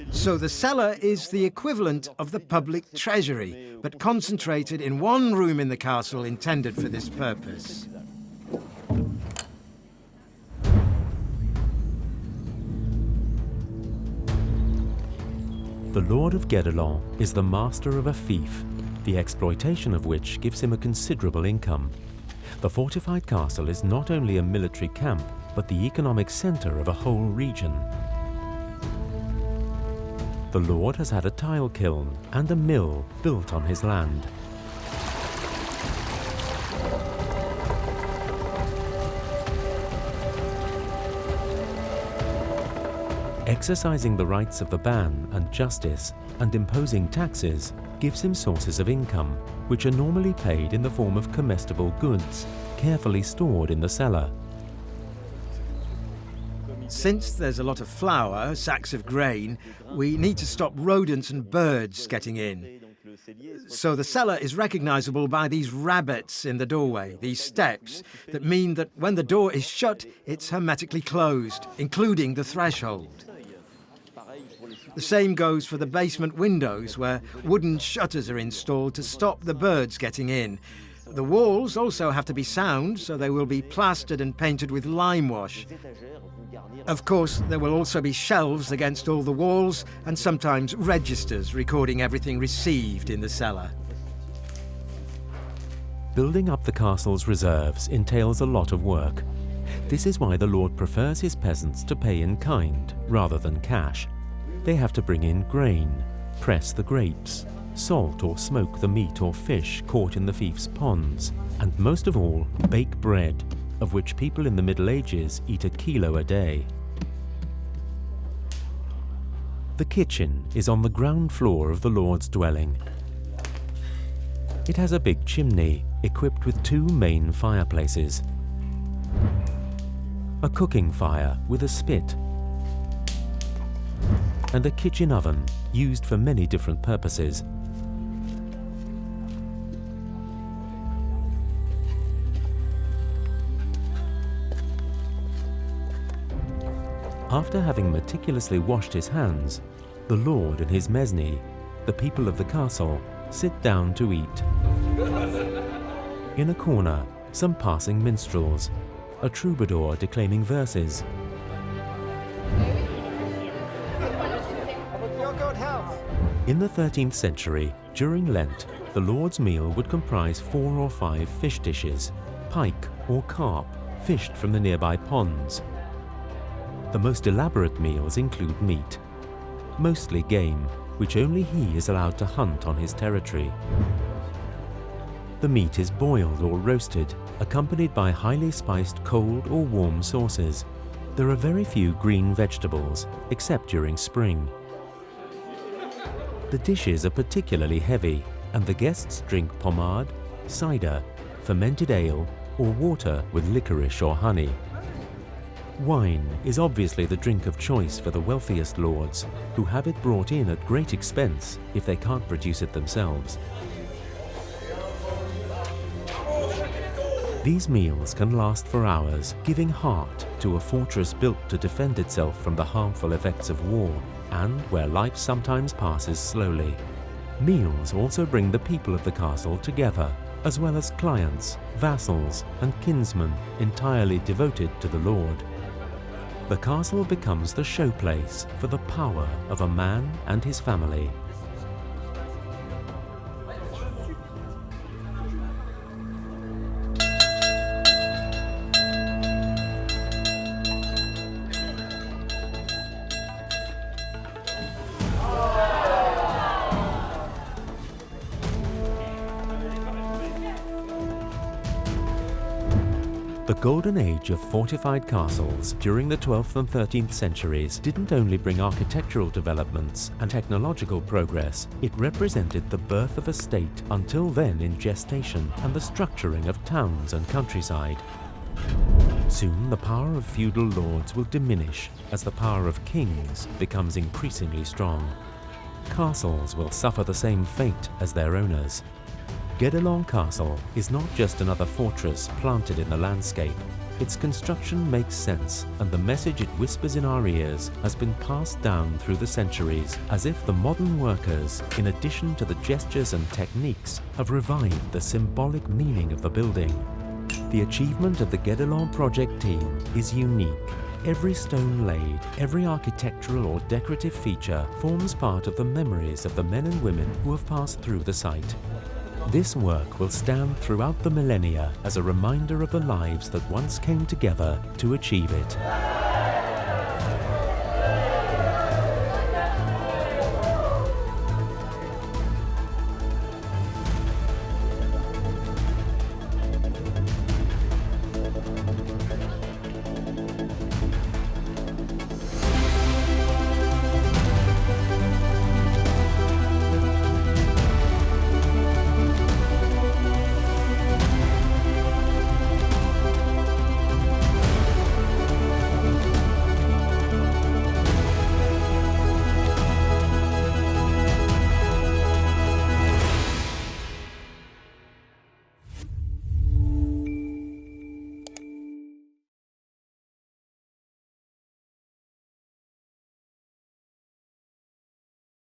So the cellar is the equivalent of the public treasury, but concentrated in one room in the castle intended for this purpose. The Lord of Guédelon is the master of a fief, the exploitation of which gives him a considerable income. The fortified castle is not only a military camp, but the economic centre of a whole region. The Lord has had a tile kiln and a mill built on his land. Exercising the rights of the ban and justice and imposing taxes gives him sources of income, which are normally paid in the form of comestible goods, carefully stored in the cellar. Since there's a lot of flour, sacks of grain, we need to stop rodents and birds getting in. So the cellar is recognizable by these rabbets in the doorway, these steps, that mean that when the door is shut, it's hermetically closed, including the threshold. The same goes for the basement windows, where wooden shutters are installed to stop the birds getting in. The walls also have to be sound, so they will be plastered and painted with lime wash. Of course, there will also be shelves against all the walls and sometimes registers recording everything received in the cellar. Building up the castle's reserves entails a lot of work. This is why the Lord prefers his peasants to pay in kind rather than cash. They have to bring in grain, press the grapes, salt or smoke the meat or fish caught in the fief's ponds, and most of all, bake bread, of which people in the Middle Ages eat 1 kilo a day. The kitchen is on the ground floor of the Lord's dwelling. It has a big chimney equipped with 2 main fireplaces, a cooking fire with a spit, and a kitchen oven used for many different purposes. After having meticulously washed his hands, the Lord and his mesney, the people of the castle, sit down to eat. In a corner, some passing minstrels, a troubadour declaiming verses. In the 13th century, during Lent, the Lord's meal would comprise 4 or 5 fish dishes, pike or carp, fished from the nearby ponds. The most elaborate meals include meat, mostly game, which only he is allowed to hunt on his territory. The meat is boiled or roasted, accompanied by highly spiced cold or warm sauces. There are very few green vegetables, except during spring. The dishes are particularly heavy, and the guests drink pomade, cider, fermented ale, or water with licorice or honey. Wine is obviously the drink of choice for the wealthiest lords, who have it brought in at great expense if they can't produce it themselves. These meals can last for hours, giving heart to a fortress built to defend itself from the harmful effects of war, and where life sometimes passes slowly. Meals also bring the people of the castle together, as well as clients, vassals, and kinsmen entirely devoted to the Lord. The castle becomes the showplace for the power of a man and his family. The golden age of fortified castles during the 12th and 13th centuries didn't only bring architectural developments and technological progress, it represented the birth of a state until then in gestation and the structuring of towns and countryside. Soon the power of feudal lords will diminish as the power of kings becomes increasingly strong. Castles will suffer the same fate as their owners. Guédelon Castle is not just another fortress planted in the landscape. Its construction makes sense, and the message it whispers in our ears has been passed down through the centuries, as if the modern workers, in addition to the gestures and techniques, have revived the symbolic meaning of the building. The achievement of the Guédelon project team is unique. Every stone laid, every architectural or decorative feature forms part of the memories of the men and women who have passed through the site. This work will stand throughout the millennia as a reminder of the lives that once came together to achieve it.